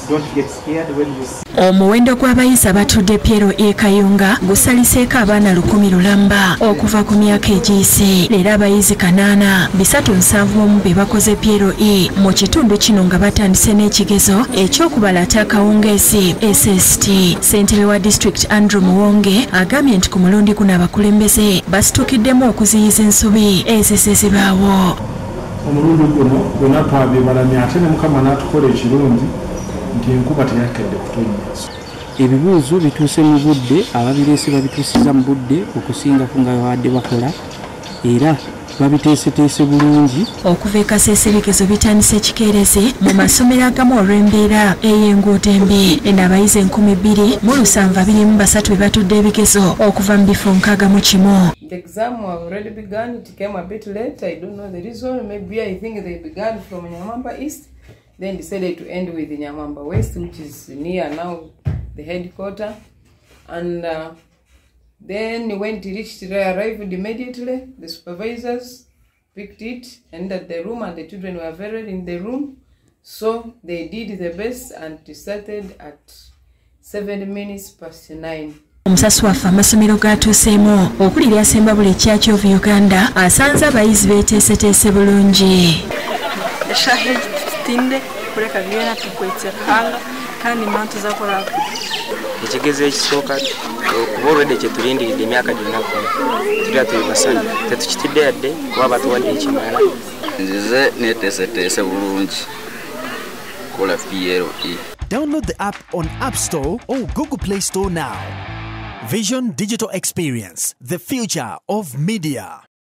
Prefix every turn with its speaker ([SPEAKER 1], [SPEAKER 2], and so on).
[SPEAKER 1] don't get scared when you see.
[SPEAKER 2] Omuwendo gw'abayizi abatudde Piero E. Kayunga gusaliseeko abaana 100 lulamba okuva ku myaka egiyise. Leero abayizi 870 be bakoze Piero E mu kitundu kino nga batandise n'ekigezo eky'okubala akawungeezi SST. Ssentebe wa District Andrew Muwonge agambye nti ku mulundi guno abakulembeze basitukiddemu okuziyiza ensobi ezizibaawo.
[SPEAKER 3] Omulundi guno gwonna twabibalamya ate ne Mukama n'atukola ekirungi nti enkuba teyakedde kutonnya.
[SPEAKER 4] Ebibuuzo bituuse mu budde, ababireese babituusiza mu budde okusingako nga babadde bakola era babiteeseteese bulungi.
[SPEAKER 2] Okuva e Kasese ebigezo bitandise kikeerezi mu masomero agamu olw'embeera ey'enguudo embi. Abayizi 2,723 be batudde ebigezo okuva mu bifo 61.
[SPEAKER 5] The exam have already begun. It came a bit late. I don't know the reason. Maybe I think they began from Nyamamba East, then decided to end with Nyamamba West, which is near now the headquarters. And then when it reached, arrived immediately. The supervisors picked it, entered the room, and the children were very in the room. So they did the best, and it started at 9:07.
[SPEAKER 2] Omusasi waffe amasomero gatuuseemu okuli lyasemba buli Church of Uganda asanze abayizi beeteeseteese bulungi.
[SPEAKER 6] Eshahidi tutinde kuleka byena tukwetseranga kandi mantu zakolako.
[SPEAKER 7] Ekigezo ekisooka okuba olwedde kye tulindiridde emyaka gyonna tulira tuli basana tetukitidde yadde kuba batuwadde ekimala.
[SPEAKER 8] Nzize neeteeseteese bulungi kola PRE.
[SPEAKER 9] Download the app on App Store or Google Play Store now. Vision Digital Experience, the future of media.